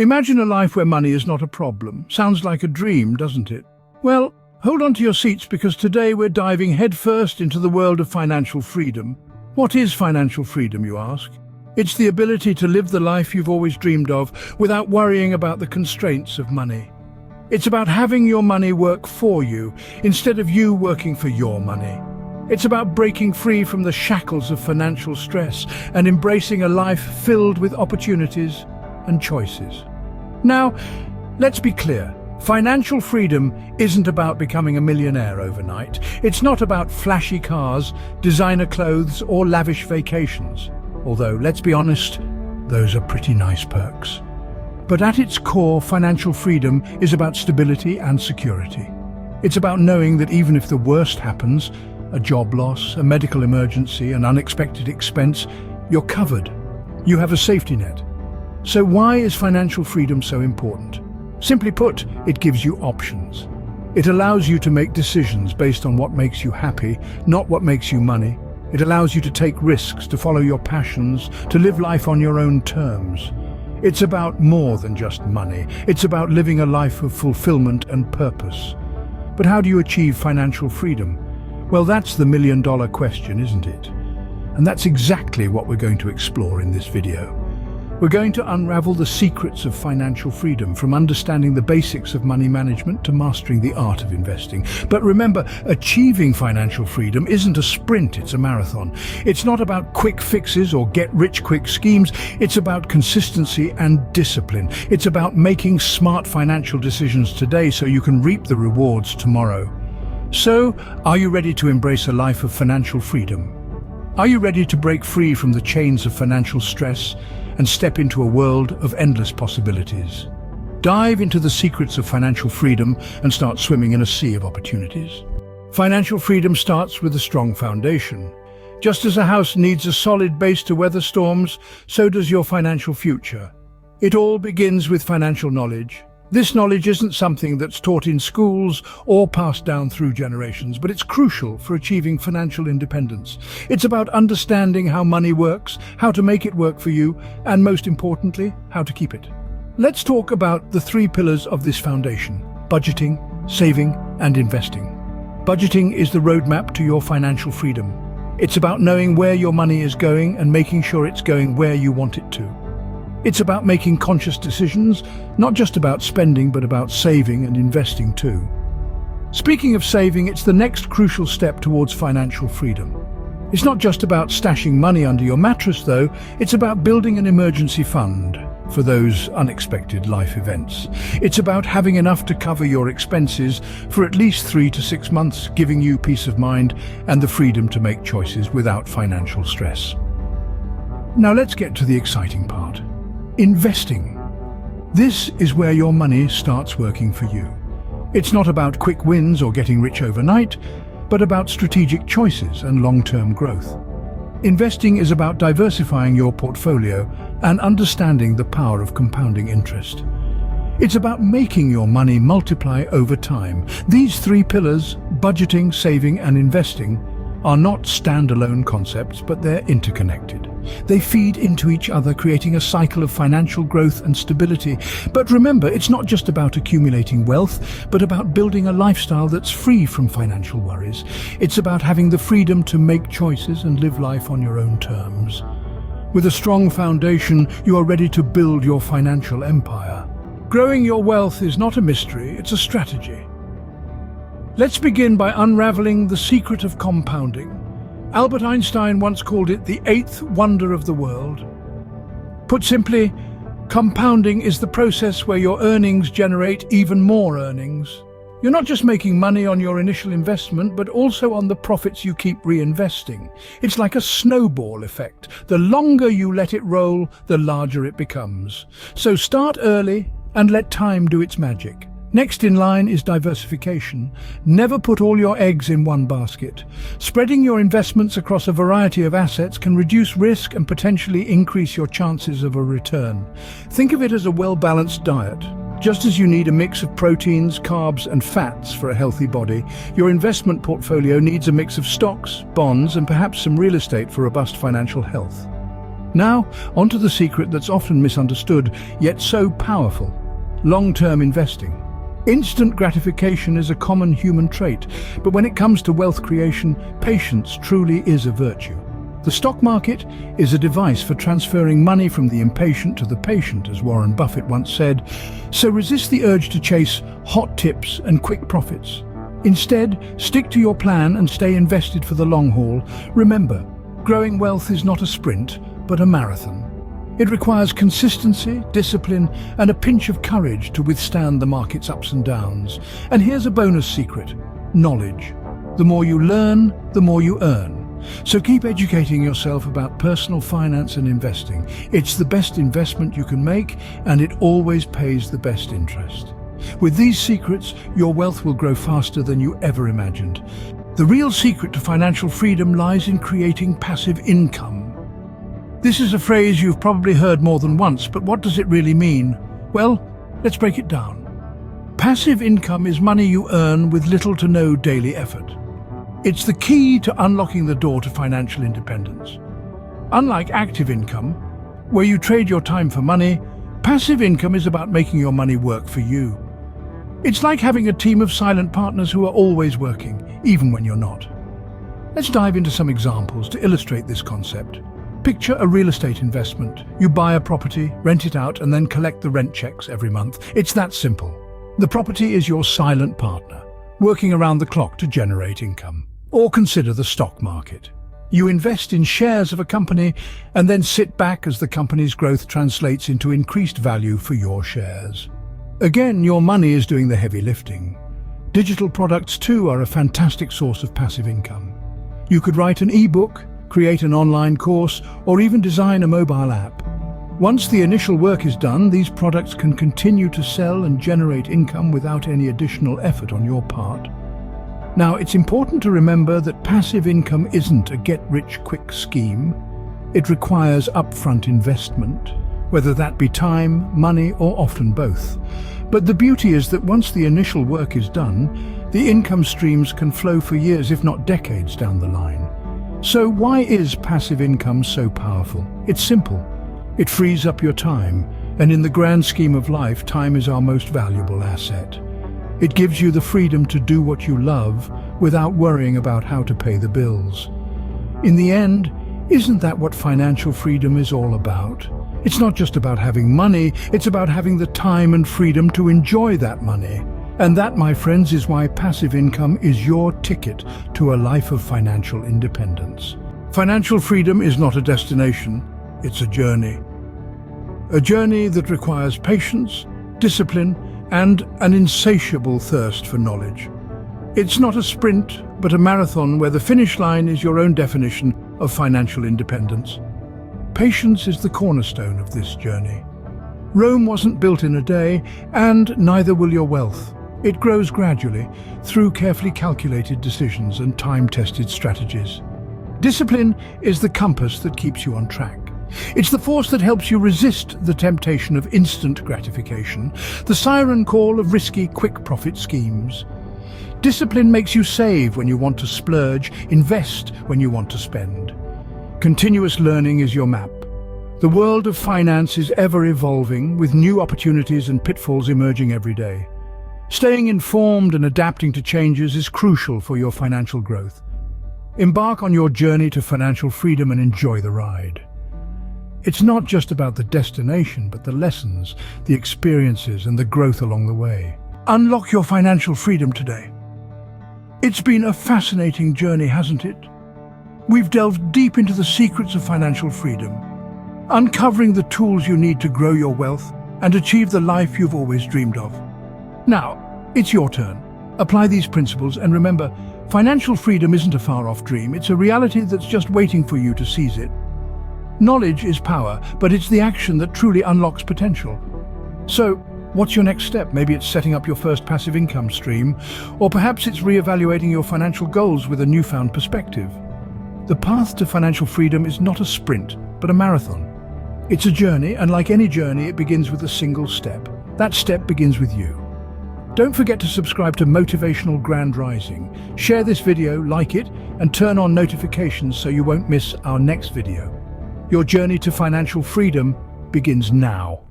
Imagine a life where money is not a problem. Sounds like a dream, doesn't it? Well, hold on to your seats because today we're diving headfirst into the world of financial freedom. What is financial freedom, you ask? It's the ability to live the life you've always dreamed of without worrying about the constraints of money. It's about having your money work for you instead of you working for your money. It's about breaking free from the shackles of financial stress and embracing a life filled with opportunities and choices. Now, let's be clear. Financial freedom isn't about becoming a millionaire overnight. It's not about flashy cars, designer clothes, or lavish vacations. Although, let's be honest, those are pretty nice perks. But at its core, financial freedom is about stability and security. It's about knowing that even if the worst happens, a job loss, a medical emergency, an unexpected expense, you're covered. You have a safety net. So why is financial freedom so important? Simply put, it gives you options. It allows you to make decisions based on what makes you happy, not what makes you money. It allows you to take risks, to follow your passions, to live life on your own terms. It's about more than just money. It's about living a life of fulfillment and purpose. But how do you achieve financial freedom? Well, that's the million-dollar question, isn't it? And that's exactly what we're going to explore in this video. We're going to unravel the secrets of financial freedom, from understanding the basics of money management to mastering the art of investing. But remember, achieving financial freedom isn't a sprint, it's a marathon. It's not about quick fixes or get-rich-quick schemes. It's about consistency and discipline. It's about making smart financial decisions today so you can reap the rewards tomorrow. So, are you ready to embrace a life of financial freedom? Are you ready to break free from the chains of financial stress and step into a world of endless possibilities? Dive into the secrets of financial freedom and start swimming in a sea of opportunities. Financial freedom starts with a strong foundation. Just as a house needs a solid base to weather storms, so does your financial future. It all begins with financial knowledge. This knowledge isn't something that's taught in schools or passed down through generations, but it's crucial for achieving financial independence. It's about understanding how money works, how to make it work for you, and most importantly, how to keep it. Let's talk about the three pillars of this foundation: budgeting, saving, and investing. Budgeting is the roadmap to your financial freedom. It's about knowing where your money is going and making sure it's going where you want it to. It's about making conscious decisions, not just about spending, but about saving and investing too. Speaking of saving, it's the next crucial step towards financial freedom. It's not just about stashing money under your mattress, though. It's about building an emergency fund for those unexpected life events. It's about having enough to cover your expenses for at least 3 to 6 months, giving you peace of mind and the freedom to make choices without financial stress. Now let's get to the exciting part. Investing. This is where your money starts working for you. It's not about quick wins or getting rich overnight, but about strategic choices and long-term growth. Investing is about diversifying your portfolio and understanding the power of compounding interest. It's about making your money multiply over time. These three pillars, budgeting, saving, and investing, are not standalone concepts, but they're interconnected. They feed into each other, creating a cycle of financial growth and stability. But remember, it's not just about accumulating wealth, but about building a lifestyle that's free from financial worries. It's about having the freedom to make choices and live life on your own terms. With a strong foundation, you are ready to build your financial empire. Growing your wealth is not a mystery, it's a strategy. Let's begin by unraveling the secret of compounding. Albert Einstein once called it the eighth wonder of the world. Put simply, compounding is the process where your earnings generate even more earnings. You're not just making money on your initial investment, but also on the profits you keep reinvesting. It's like a snowball effect. The longer you let it roll, the larger it becomes. So start early and let time do its magic. Next in line is diversification. Never put all your eggs in one basket. Spreading your investments across a variety of assets can reduce risk and potentially increase your chances of a return. Think of it as a well-balanced diet. Just as you need a mix of proteins, carbs, and fats for a healthy body, your investment portfolio needs a mix of stocks, bonds, and perhaps some real estate for robust financial health. Now, onto the secret that's often misunderstood, yet so powerful: long-term investing. Instant gratification is a common human trait, but when it comes to wealth creation, patience truly is a virtue. The stock market is a device for transferring money from the impatient to the patient, as Warren Buffett once said, so resist the urge to chase hot tips and quick profits. Instead, stick to your plan and stay invested for the long haul. Remember, growing wealth is not a sprint, but a marathon. It requires consistency, discipline, and a pinch of courage to withstand the market's ups and downs. And here's a bonus secret: knowledge. The more you learn, the more you earn. So keep educating yourself about personal finance and investing. It's the best investment you can make, and it always pays the best interest. With these secrets, your wealth will grow faster than you ever imagined. The real secret to financial freedom lies in creating passive income. This is a phrase you've probably heard more than once, but what does it really mean? Well, let's break it down. Passive income is money you earn with little to no daily effort. It's the key to unlocking the door to financial independence. Unlike active income, where you trade your time for money, passive income is about making your money work for you. It's like having a team of silent partners who are always working, even when you're not. Let's dive into some examples to illustrate this concept. Picture a real estate investment. You buy a property, rent it out, and then collect the rent checks every month. It's that simple. The property is your silent partner, working around the clock to generate income. Or consider the stock market. You invest in shares of a company and then sit back as the company's growth translates into increased value for your shares. Again, your money is doing the heavy lifting. Digital products too are a fantastic source of passive income. You could write an ebook, create an online course, or even design a mobile app. Once the initial work is done, these products can continue to sell and generate income without any additional effort on your part. Now, it's important to remember that passive income isn't a get-rich-quick scheme. It requires upfront investment, whether that be time, money, or often both. But the beauty is that once the initial work is done, the income streams can flow for years, if not decades, down the line. So why is passive income so powerful? It's simple. It frees up your time, and in the grand scheme of life, time is our most valuable asset. It gives you the freedom to do what you love without worrying about how to pay the bills. In the end, isn't that what financial freedom is all about? It's not just about having money, it's about having the time and freedom to enjoy that money. And that, my friends, is why passive income is your ticket to a life of financial independence. Financial freedom is not a destination, it's a journey. A journey that requires patience, discipline, and an insatiable thirst for knowledge. It's not a sprint, but a marathon where the finish line is your own definition of financial independence. Patience is the cornerstone of this journey. Rome wasn't built in a day, and neither will your wealth. It grows gradually, through carefully calculated decisions and time-tested strategies. Discipline is the compass that keeps you on track. It's the force that helps you resist the temptation of instant gratification, the siren call of risky, quick profit schemes. Discipline makes you save when you want to splurge, invest when you want to spend. Continuous learning is your map. The world of finance is ever evolving, with new opportunities and pitfalls emerging every day. Staying informed and adapting to changes is crucial for your financial growth. Embark on your journey to financial freedom and enjoy the ride. It's not just about the destination, but the lessons, the experiences, and the growth along the way. Unlock your financial freedom today. It's been a fascinating journey, hasn't it? We've delved deep into the secrets of financial freedom, uncovering the tools you need to grow your wealth and achieve the life you've always dreamed of. Now, it's your turn. Apply these principles and remember, financial freedom isn't a far-off dream. It's a reality that's just waiting for you to seize it. Knowledge is power, but it's the action that truly unlocks potential. So, what's your next step? Maybe it's setting up your first passive income stream, or perhaps it's reevaluating your financial goals with a newfound perspective. The path to financial freedom is not a sprint, but a marathon. It's a journey, and like any journey, it begins with a single step. That step begins with you. Don't forget to subscribe to Motivational Grand Rising. Share this video, like it, and turn on notifications so you won't miss our next video. Your journey to financial freedom begins now.